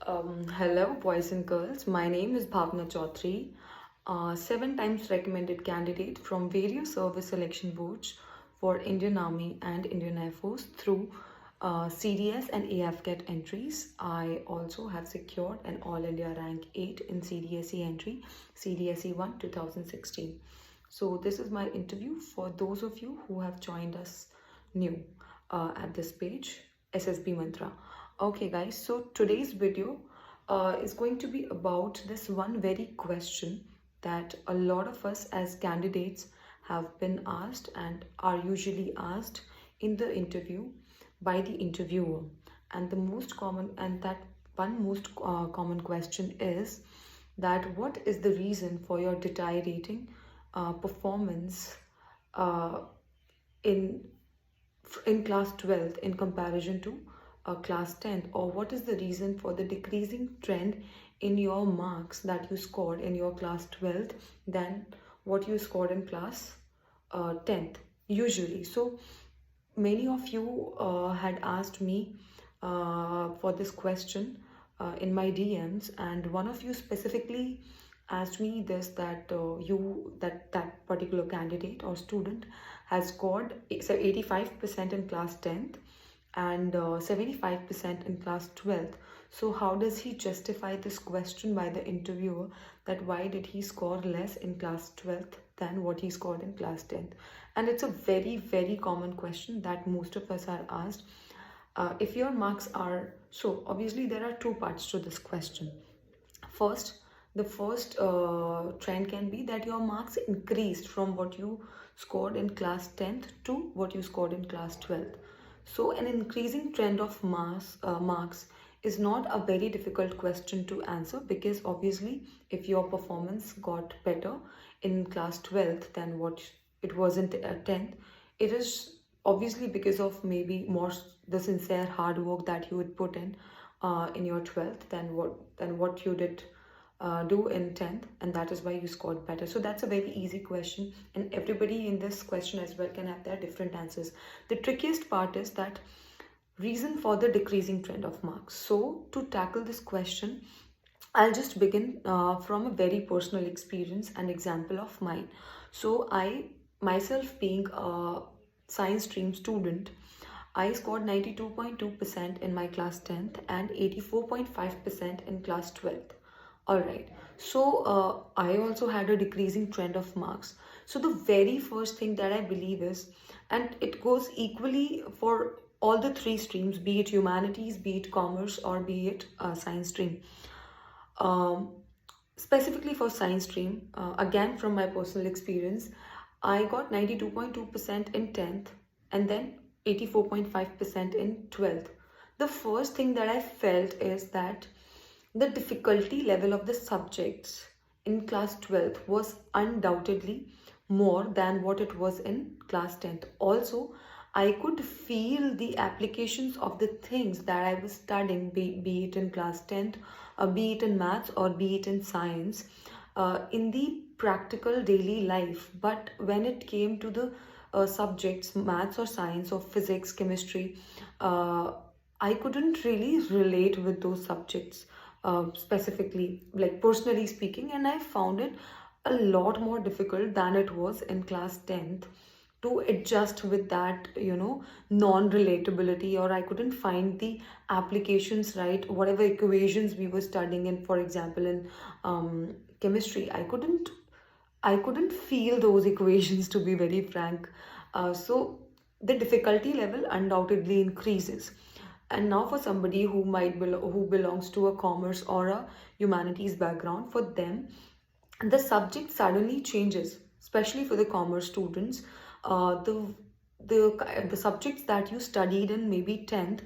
Hello, boys and girls. My name is Bhavana Chaudhary, 7 times recommended candidate from various service selection boards for Indian Army and Indian Air Force through CDS and AFCAT entries. I also have secured an All India rank 8 in CDSE entry, CDSE 1 2016. So, this is my interview for those of you who have joined us new at this page, SSB Mantra. Okay, guys, so today's video is going to be about this one very question that a lot of us as candidates have been asked and are usually asked in the interview by the interviewer. And the most common, and that one most common question is that what is the reason for your deteriorating performance uh, in class 12th in comparison to class 10th, or what is the reason for the decreasing trend in your marks that you scored in your class 12th than what you scored in class 10th usually. So many of you had asked me for this question in my DMs, and one of you specifically asked me this, that that particular candidate or student has scored 85% in class 10th and 75% in class 12th. So how does he justify this question by the interviewer, that why did he score less in class 12th than what he scored in class 10th? And it's a very, very common question that most of us are asked. If your marks are, so obviously there are two parts to this question. First, the first trend can be that your marks increased from what you scored in class 10th to what you scored in class 12th. So an increasing trend of marks is not a very difficult question to answer, because obviously if your performance got better in class 12th than what it was in 10th, it is obviously because of maybe more the sincere hard work that you would put in your 12th than what you did do in 10th, and that is why you scored better. So that's a very easy question, and everybody in this question as well can have their different answers. The trickiest part is that reason for the decreasing trend of marks. So to tackle this question, I'll just begin from a very personal experience and example of mine. So I myself, being a science stream student, I scored 92.2% in my class 10th and 84.5% in class 12th. All right. So I also had a decreasing trend of marks. So the very first thing that I believe is, and it goes equally for all the three streams, be it humanities, be it commerce, or be it science stream. Um, Specifically for science stream, again from my personal experience, I got 92.2% in 10th and then 84.5% in 12th. The first thing that I felt is that the difficulty level of the subjects in class 12th was undoubtedly more than what it was in class 10th. Also, I could feel the applications of the things that I was studying, be it in class 10th, be it in maths, or be it in science, in the practical daily life. But when it came to the subjects, maths or science or physics, chemistry, I couldn't really relate with those subjects specifically, like personally speaking, and I found it a lot more difficult than it was in class 10th to adjust with that, non-relatability, or I couldn't find the applications, right? Whatever equations we were studying in, for example, in chemistry, I couldn't feel those equations, to be very frank. So the difficulty level undoubtedly increases. And now for somebody who belongs to a commerce or a humanities background, for them the subject suddenly changes, especially for the commerce students. The subjects that you studied in maybe 10th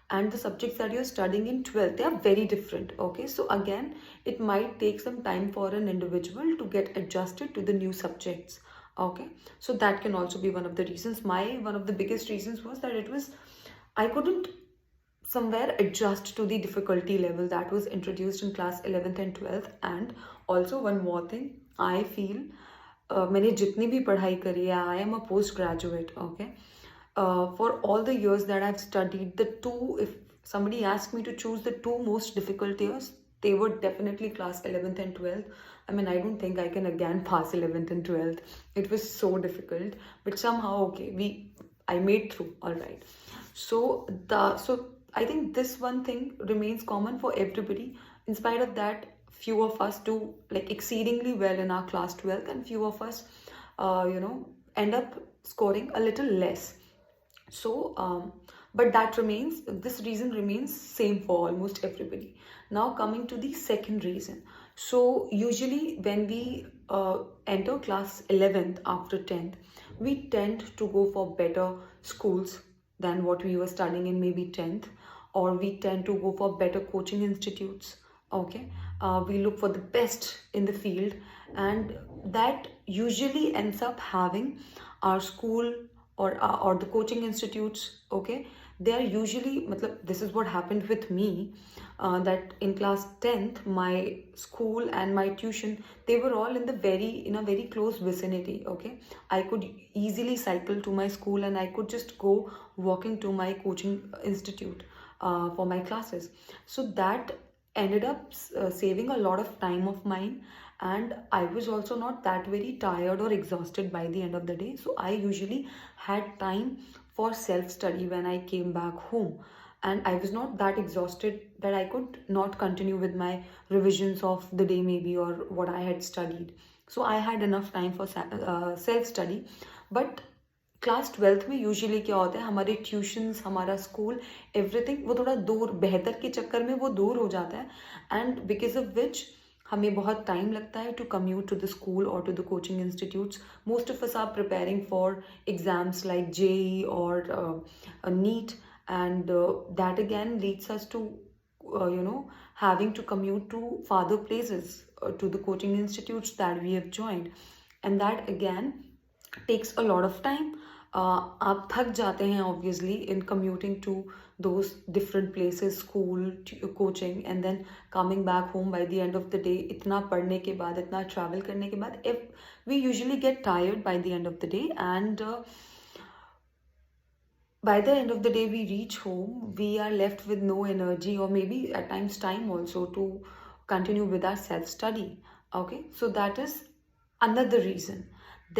and the subjects that you're studying in 12th, they are very different. Okay, so again, it might take some time for an individual to get adjusted to the new subjects. Okay, so that can also be one of the reasons. One of the biggest reasons was that I couldn't somewhere adjust to the difficulty level that was introduced in class 11th and 12th. And also one more thing, I feel मैंने जितनी भी पढ़ाई करी है, I am a postgraduate, okay? For all the years that I've studied, the two, if somebody asked me to choose the two most difficult years, they were definitely class 11th and 12th. I mean, I don't think I can again pass 11th and 12th. It was so difficult, but somehow, okay, I made through, all right. So I think this one thing remains common for everybody. In spite of that, few of us do like exceedingly well in our class 12th, and few of us, end up scoring a little less. So but that remains, this reason remains same for almost everybody. Now coming to the second reason. So usually when we enter class 11th after 10th, we tend to go for better schools than what we were studying in maybe 10th, or we tend to go for better coaching institutes. Okay, we look for the best in the field, and that usually ends up having our school or the coaching institutes. Okay, they are usually, matlab, this is what happened with me, that in class 10th my school and my tuition, they were all in a very close vicinity. Okay, I could easily cycle to my school, and I could just go walking to my coaching institute for my classes. So that ended up saving a lot of time of mine, and I was also not that very tired or exhausted by the end of the day. So I usually had time for self study when I came back home, and I was not that exhausted that I could not continue with my revisions of the day maybe, or what I had studied. So I had enough time for self study. But class 12th में usually क्या होता है, हमारे tuitions, हमारा school, everything वो थोड़ा दूर, बेहतर के चक्कर में वो दूर हो जाता है, एंड बिकॉज ऑफ विच हमें बहुत टाइम लगता है to commute to the school और to the coaching institutes. Most of us are preparing for exams like JEE और NEET, and that again leads us to having to commute to farther places, to the coaching institutes that we have joined, and that again takes a lot of time. आप थक जाते हैं obviously in commuting to those different places, school, coaching, and then coming back home by the end of the day. इतना पढ़ने के बाद, इतना travel करने के बाद, if we usually get tired by the end of the day, and by the end of the day we reach home, we are left with no energy, or maybe at times time also, to continue with our self study. Okay, so that is another reason.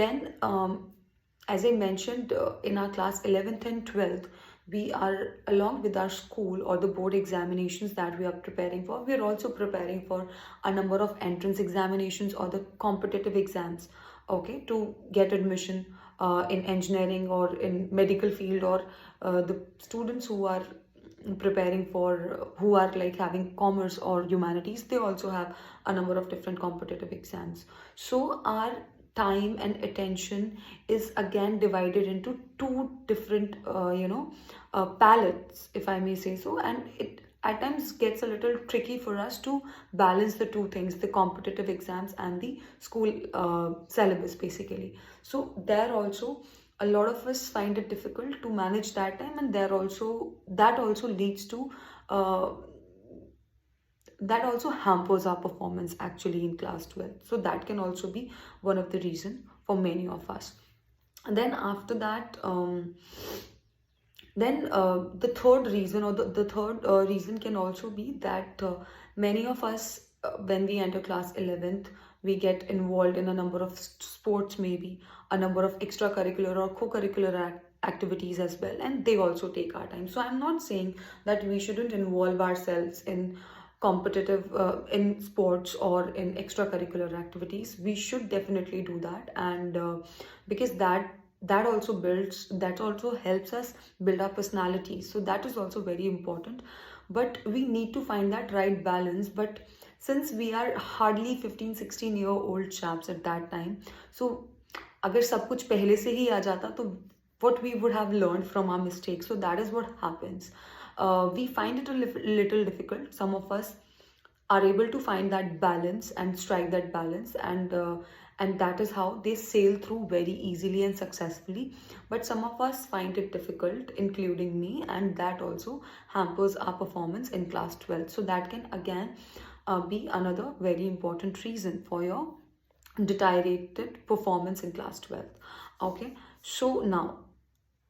Then as I mentioned, in our class 11th and 12th, we are, along with our school or the board examinations that we are preparing for, we are also preparing for a number of entrance examinations or the competitive exams, okay, to get admission in engineering or in medical field, or the students who are preparing for, who are like having commerce or humanities, they also have a number of different competitive exams. So our time and attention is again divided into two different palettes, if I may say so, and it at times gets a little tricky for us to balance the two things, the competitive exams and the school syllabus basically. So there also a lot of us find it difficult to manage that time, and that also leads to that also hampers our performance actually in class 12. So that can also be one of the reason for many of us. And then after that, the third reason, or the third reason can also be that many of us, when we enter class 11th, we get involved in a number of sports, maybe a number of extracurricular or co-curricular activities as well, and they also take our time. So I'm not saying that we shouldn't involve ourselves in competitive in sports or in extracurricular activities. We should definitely do that, and because that also helps us build our personality, so that is also very important. But we need to find that right balance. But since we are hardly 15-16-year-old chaps at that time, so अगर सब कुछ पहले से ही आ जाता, तो what we would have learned from our mistakes. So that is what happens. We find it a little difficult. Some of us are able to find that balance and strike that balance, and that is how they sail through very easily and successfully. But some of us find it difficult, including me, and that also hampers our performance in class 12. So that can again be another very important reason for your deteriorated performance in class 12. Okay, so now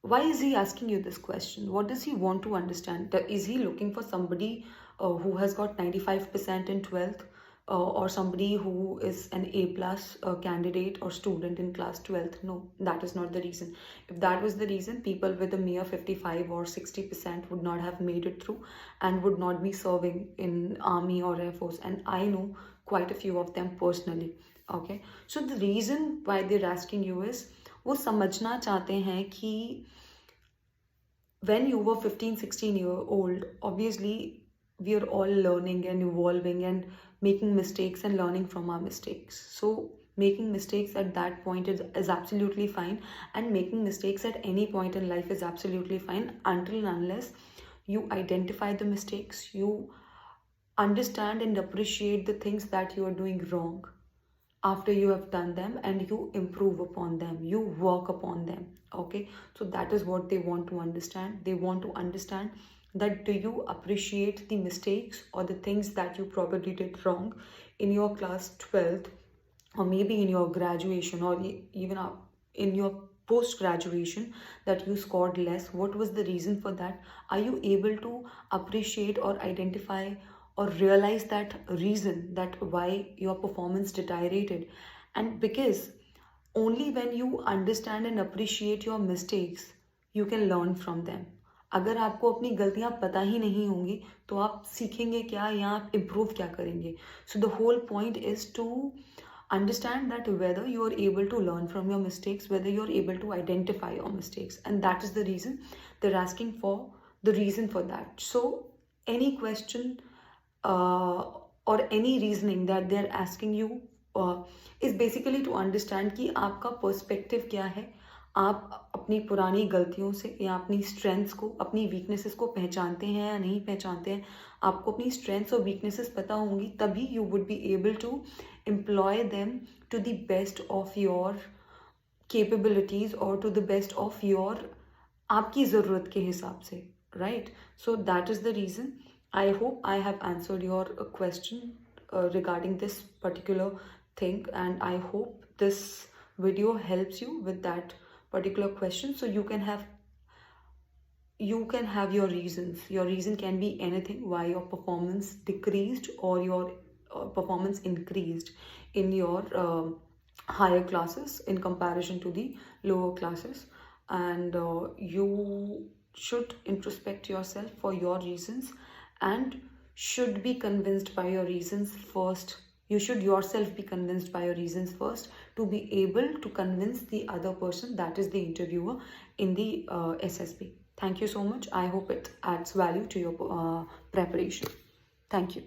Why is he asking you this question? What does he want to understand? Is he looking for somebody who has got 95% in 12th, or somebody who is an A plus candidate or student in class 12th? No, that is not the reason. If that was the reason, people with a mere 55 or 60% would not have made it through and would not be serving in army or air force. And I know quite a few of them personally. Okay, so the reason why they're asking you is वो समझना चाहते हैं कि when you were 15-16 year old, obviously we are all learning and evolving and making mistakes and learning from our mistakes. So making mistakes at that point is absolutely fine, and making mistakes at any point in life is absolutely fine until and unless you identify the mistakes, you understand and appreciate the things that you are doing wrong after you have done them, and you improve upon them, you work upon them. Okay, so that is what they want to understand. They want to understand that do you appreciate the mistakes or the things that you probably did wrong in your class 12th, or maybe in your graduation, or even in your post graduation, that you scored less. What was the reason for that? Are you able to appreciate or identify or realize that reason, that why your performance deteriorated? And because only when you understand and appreciate your mistakes, you can learn from them. अगर आपको अपनी गलतियां पता ही नहीं होंगी तो आप सीखेंगे क्या या आप इम्प्रूव क्या करेंगे? So the whole point is to understand that whether you are able to learn from your mistakes, whether you are able to identify your mistakes, and that is the reason they're asking for the reason for that. So any question uh, or any reasoning that they're asking you is basically to understand कि आपका perspective क्या है, आप अपनी पुरानी गलतियों से या अपनी स्ट्रेंथ्स को, अपनी वीकनेसेस को पहचानते हैं या नहीं पहचानते हैं. आपको अपनी स्ट्रेंथ्स और वीकनेसेस पता होंगी, तभी you would be able to employ them to the best of your capabilities or to the best of your आपकी ज़रूरत के हिसाब से, right? So that is the reason. I hope I have answered your question regarding this particular thing, and I hope this video helps you with that particular question. So you can have your reasons. Your reason can be anything why your performance decreased or your performance increased in your higher classes in comparison to the lower classes. And you should introspect yourself for your reasons and should be convinced by your reasons first. You should yourself be convinced by your reasons first to be able to convince the other person, that is the interviewer, in the SSB. Thank you so much. I hope it adds value to your preparation. Thank you.